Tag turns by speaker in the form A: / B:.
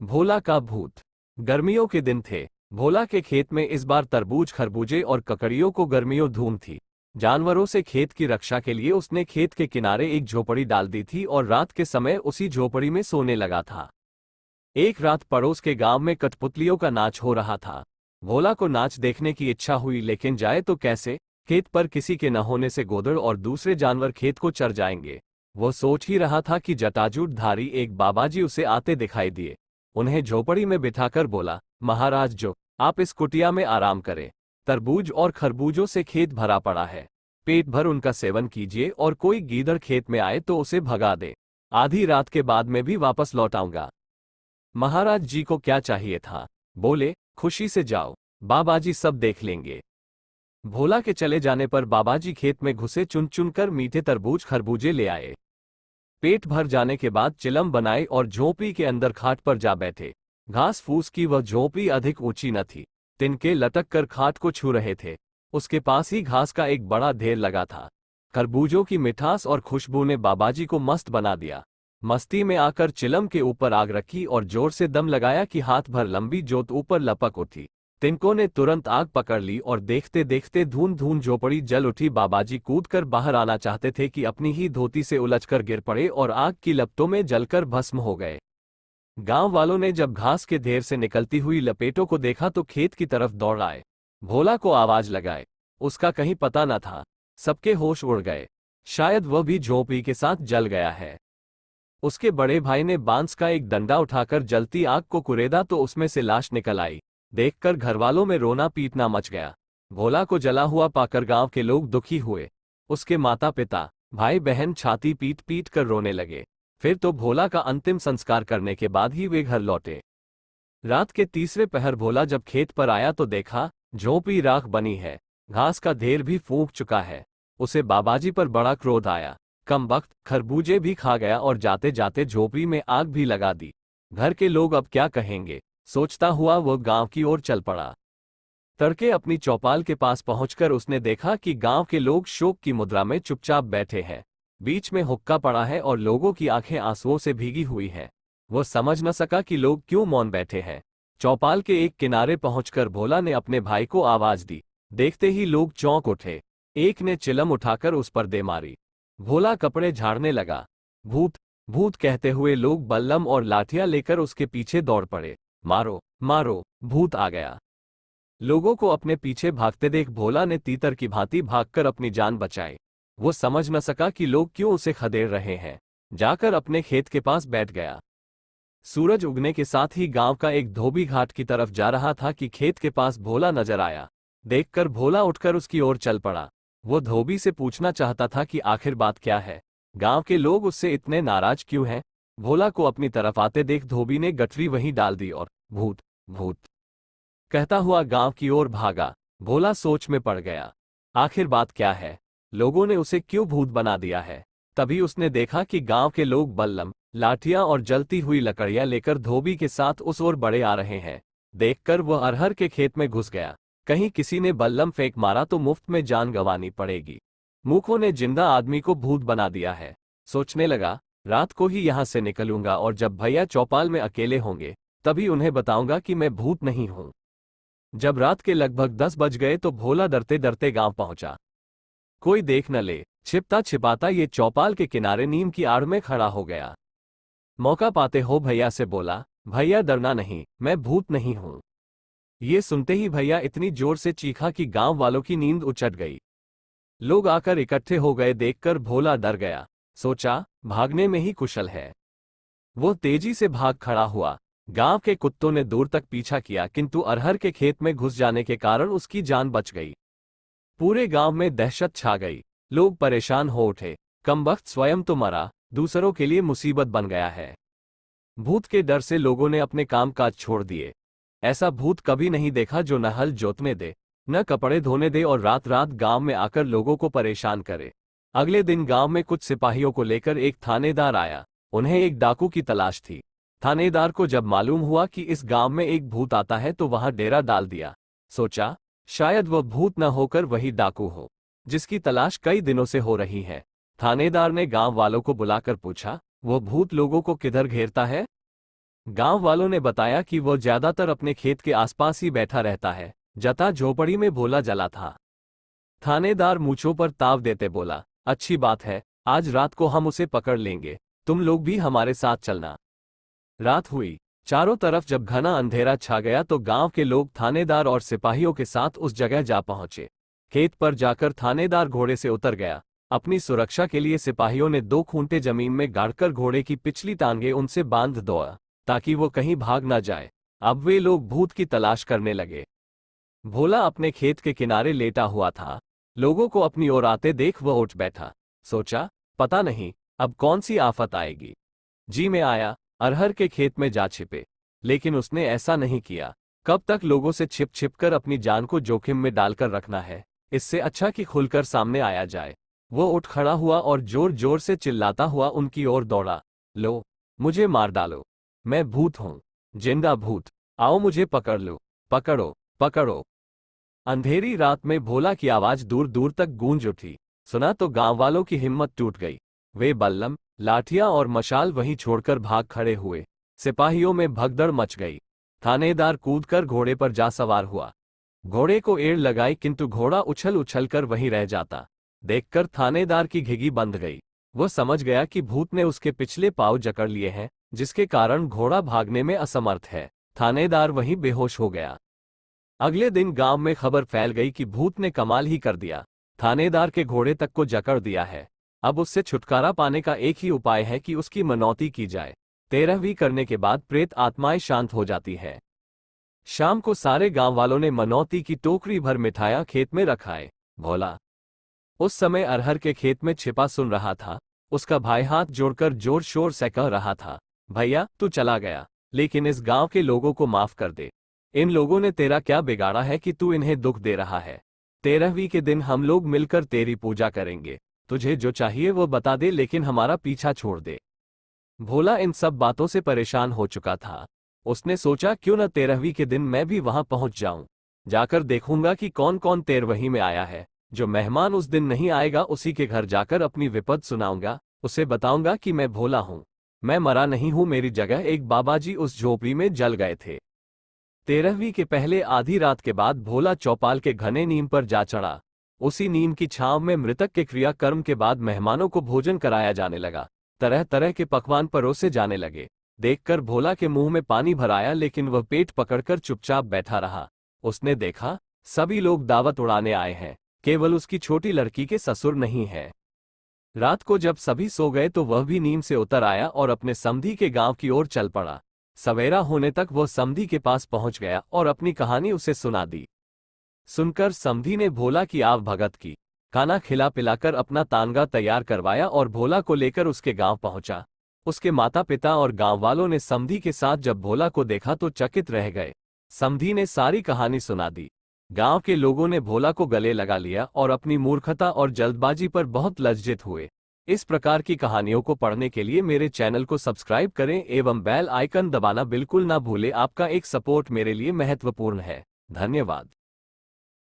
A: भोला का भूत। गर्मियों के दिन थे। भोला के खेत में इस बार तरबूज, खरबूजे और ककड़ियों को गर्मियों धूम थी। जानवरों से खेत की रक्षा के लिए उसने खेत के किनारे एक झोपड़ी डाल दी थी और रात के समय उसी झोपड़ी में सोने लगा था। एक रात पड़ोस के गांव में कठपुतलियों का नाच हो रहा था। भोला को नाच देखने की इच्छा हुई, लेकिन जाए तो कैसे? खेत पर किसी के न होने से गोदड़ और दूसरे जानवर खेत को चर जाएंगे। वो सोच ही रहा था कि जटाजूटधारी एक बाबाजी उसे आते दिखाई दिए। उन्हें झोपड़ी में बिठाकर बोला, महाराज जो, आप इस कुटिया में आराम करें। तरबूज और खरबूजों से खेत भरा पड़ा है। पेट भर उनका सेवन कीजिए और कोई गीदड़ खेत में आए तो उसे भगा दे। आधी रात के बाद मैं भी वापस लौट आऊंगा। महाराज जी को क्या चाहिए था? बोले, खुशी से जाओ, बाबाजी सब देख लेंगे। भोला के चले जाने पर बाबाजी खेत में घुसे, चुन चुन कर मीठे तरबूज खरबूजे ले आए। पेट भर जाने के बाद चिलम बनाई और झोंपड़ी के अंदर खाट पर जा बैठे। घास फूस की वह झोंपड़ी अधिक ऊंची न थी। तिनके लटक कर खाट को छू रहे थे। उसके पास ही घास का एक बड़ा ढेर लगा था। खरबूजों की मिठास और खुशबू ने बाबाजी को मस्त बना दिया। मस्ती में आकर चिलम के ऊपर आग रखी और जोर से दम लगाया कि हाथ भर लंबी जोत ऊपर लपक उठी। तिनकों ने तुरंत आग पकड़ ली और देखते देखते धून धून झोपड़ी जल उठी। बाबाजी कूदकर बाहर आना चाहते थे कि अपनी ही धोती से उलझकर गिर पड़े और आग की लपटों में जलकर भस्म हो गए। गांव वालों ने जब घास के ढेर से निकलती हुई लपेटों को देखा तो खेत की तरफ दौड़ आए। भोला को आवाज लगाए। उसका कहीं पता न था। सबके होश उड़ गए। शायद वह भी झोंपड़ी के साथ जल गया है। उसके बड़े भाई ने बांस का एक डंडा उठाकर जलती आग को कुरेदा तो उसमें से लाश निकल आई। देखकर घरवालों में रोना पीटना मच गया। भोला को जला हुआ पाकर गांव के लोग दुखी हुए। उसके माता पिता, भाई बहन छाती पीट पीट कर रोने लगे। फिर तो भोला का अंतिम संस्कार करने के बाद ही वे घर लौटे। रात के तीसरे पहर भोला जब खेत पर आया तो देखा झोंपड़ी राख बनी है। घास का ढेर भी फूंक चुका है। उसे बाबाजी पर बड़ा क्रोध आया। कमबख्त खरबूजे भी खा गया और जाते जाते झोपड़ी में आग भी लगा दी। घर के लोग अब क्या कहेंगे, सोचता हुआ वो गांव की ओर चल पड़ा। तड़के अपनी चौपाल के पास पहुंचकर उसने देखा कि गांव के लोग शोक की मुद्रा में चुपचाप बैठे हैं। बीच में हुक्का पड़ा है और लोगों की आंखें आंसुओं से भीगी हुई हैं। वो समझ न सका कि लोग क्यों मौन बैठे हैं। चौपाल के एक किनारे पहुंचकर भोला ने अपने भाई को आवाज दी। देखते ही लोग चौंक उठे। एक ने चिलम उठाकर उस पर दे मारी। भोला कपड़े झाड़ने लगा। भूत भूत कहते हुए लोग बल्लम और लाठियां लेकर उसके पीछे दौड़ पड़े। मारो मारो, भूत आ गया। लोगों को अपने पीछे भागते देख भोला ने तीतर की भांति भागकर अपनी जान बचाई। वो समझ न सका कि लोग क्यों उसे खदेड़ रहे हैं। जाकर अपने खेत के पास बैठ गया। सूरज उगने के साथ ही गांव का एक धोबी घाट की तरफ जा रहा था कि खेत के पास भोला नजर आया। देखकर भोला उठकर उसकी ओर चल पड़ा। वो धोबी से पूछना चाहता था कि आखिर बात क्या है, गांव के लोग उससे इतने नाराज क्यों हैं। भोला को अपनी तरफ आते देख धोबी ने गठरी वहीं डाल दी और भूत भूत कहता हुआ गांव की ओर भागा। भोला सोच में पड़ गया। आखिर बात क्या है, लोगों ने उसे क्यों भूत बना दिया है। तभी उसने देखा कि गांव के लोग बल्लम, लाठियां और जलती हुई लकड़ियां लेकर धोबी के साथ उस ओर बढ़े आ रहे हैं। देखकर वह अरहर के खेत में घुस गया। कहीं किसी ने बल्लम फेंक मारा तो मुफ्त में जान गंवानी पड़ेगी। मूखों ने जिंदा आदमी को भूत बना दिया है। सोचने लगा, रात को ही यहां से निकलूंगा और जब भैया चौपाल में अकेले होंगे तभी उन्हें बताऊंगा कि मैं भूत नहीं हूं। जब रात के लगभग 10 बज गए तो भोला डरते डरते गांव पहुंचा। कोई देख न ले, छिपता छिपाता ये चौपाल के किनारे नीम की आड़ में खड़ा हो गया। मौका पाते हो भैया से बोला, भैया डरना नहीं, मैं भूत नहीं हूं। ये सुनते ही भैया इतनी जोर से चीखा कि गांव वालों की नींद उचट गई। लोग आकर इकट्ठे हो गए। देखकर भोला डर गया। सोचा, भागने में ही कुशल है। वो तेजी से भाग खड़ा हुआ। गांव के कुत्तों ने दूर तक पीछा किया, किंतु अरहर के खेत में घुस जाने के कारण उसकी जान बच गई। पूरे गांव में दहशत छा गई। लोग परेशान हो उठे। कमबख्त स्वयं तो मरा, दूसरों के लिए मुसीबत बन गया है। भूत के डर से लोगों ने अपने कामकाज छोड़ दिए। ऐसा भूत कभी नहीं देखा जो न हल जोतने दे, न कपड़े धोने दे और रात रात गांव में आकर लोगों को परेशान करे। अगले दिन गांव में कुछ सिपाहियों को लेकर एक थानेदार आया। उन्हें एक डाकू की तलाश थी। थानेदार को जब मालूम हुआ कि इस गांव में एक भूत आता है तो वहां डेरा डाल दिया। सोचा, शायद वह भूत न होकर वही डाकू हो जिसकी तलाश कई दिनों से हो रही है। थानेदार ने गांव वालों को बुलाकर पूछा, वो भूत लोगों को किधर घेरता है? गांव वालों ने बताया कि वो ज्यादातर अपने खेत के आसपास ही बैठा रहता है। जता झोपड़ी में भोला जला था। थानेदार मूंछों पर ताव देते बोला, अच्छी बात है, आज रात को हम उसे पकड़ लेंगे, तुम लोग भी हमारे साथ चलना। रात हुई। चारों तरफ जब घना अंधेरा छा गया तो गांव के लोग थानेदार और सिपाहियों के साथ उस जगह जा पहुंचे। खेत पर जाकर थानेदार घोड़े से उतर गया। अपनी सुरक्षा के लिए सिपाहियों ने 2 खूंटे जमीन में गाड़कर घोड़े की पिछली टांगे उनसे बांध दो ताकि वो कहीं भाग ना जाए। अब वे लोग भूत की तलाश करने लगे। भोला अपने खेत के किनारे लेटा हुआ था। लोगों को अपनी ओर आते देख वह उठ बैठा। सोचा, पता नहीं अब कौन सी आफत आएगी। जी में आया अरहर के खेत में जा छिपे, लेकिन उसने ऐसा नहीं किया। कब तक लोगों से छिप छिप कर अपनी जान को जोखिम में डालकर रखना है। इससे अच्छा कि खुलकर सामने आया जाए। वो उठ खड़ा हुआ और जोर जोर से चिल्लाता हुआ उनकी ओर दौड़ा, लो, मुझे मार डालो, मैं भूत हूं, जिंदा भूत, आओ मुझे पकड़ लो, पकड़ो, पकड़ो। अंधेरी रात में भोला की आवाज दूर दूर तक गूंज उठी। सुना तो गांव वालों की हिम्मत टूट गई। वे बल्लम, लाठियां और मशाल वहीं छोड़कर भाग खड़े हुए। सिपाहियों में भगदड़ मच गई। थानेदार कूदकर घोड़े पर जा सवार हुआ। घोड़े को एड़ लगाई किंतु घोड़ा उछल उछल कर वहीं रह जाता। देखकर थानेदार की घिघी बंध गई। वह समझ गया कि भूत ने उसके पिछले पांव जकड़ लिए हैं, जिसके कारण घोड़ा भागने में असमर्थ है। थानेदार वहीं बेहोश हो गया। अगले दिन गांव में खबर फैल गई कि भूत ने कमाल ही कर दिया, थानेदार के घोड़े तक को जकड़ दिया है। अब उससे छुटकारा पाने का एक ही उपाय है कि उसकी मनौती की जाए। 13वीं करने के बाद प्रेत आत्माएं शांत हो जाती है। शाम को सारे गांव वालों ने मनौती की टोकरी भर मिठाइयां खेत में रखाए। भोला उस समय अरहर के खेत में छिपा सुन रहा था। उसका भाई हाथ जोड़कर जोर शोर से कह रहा था, भैया तू चला गया, लेकिन इस गांव के लोगों को माफ कर दे। इन लोगों ने तेरा क्या बिगाड़ा है कि तू इन्हें दुख दे रहा है। 13वीं के दिन हम लोग मिलकर तेरी पूजा करेंगे। तुझे जो चाहिए वो बता दे, लेकिन हमारा पीछा छोड़ दे। भोला इन सब बातों से परेशान हो चुका था। उसने सोचा क्यों न 13वीं के दिन मैं भी वहां पहुंच जाऊं। जाकर देखूंगा कि कौन कौन 13वीं में आया है। जो मेहमान उस दिन नहीं आएगा उसी के घर जाकर अपनी विपद सुनाऊंगा। उसे बताऊंगा कि मैं भोला हूं, मैं मरा नहीं हूं, मेरी जगह एक बाबाजी उस झोपड़ी में जल गए थे। 13वीं के पहले आधी रात के बाद भोला चौपाल के घने नीम पर जा चढ़ा। उसी नीम की छांव में मृतक के क्रियाकर्म के बाद मेहमानों को भोजन कराया जाने लगा। तरह तरह के पकवान परोसे जाने लगे। देखकर भोला के मुंह में पानी भर आया, लेकिन वह पेट पकड़कर चुपचाप बैठा रहा। उसने देखा सभी लोग दावत उड़ाने आए हैं, केवल उसकी छोटी लड़की के ससुर नहीं है। रात को जब सभी सो गए तो वह भी नींद से उतर आया और अपने समधी के गांव की ओर चल पड़ा। सवेरा होने तक वह समधी के पास पहुंच गया और अपनी कहानी उसे सुना दी। सुनकर समधी ने भोला की आव भगत की। खाना खिला पिलाकर अपना तानगा तैयार करवाया और भोला को लेकर उसके गांव पहुंचा। उसके माता पिता और गांव वालों ने समधी के साथ जब भोला को देखा तो चकित रह गए। समधी ने सारी कहानी सुना दी। गांव के लोगों ने भोला को गले लगा लिया और अपनी मूर्खता और जल्दबाजी पर बहुत लज्जित हुए। इस प्रकार की कहानियों को पढ़ने के लिए मेरे चैनल को सब्सक्राइब करें एवं बेल आइकन दबाना बिल्कुल ना भूलें। आपका एक सपोर्ट मेरे लिए महत्वपूर्ण है। धन्यवाद।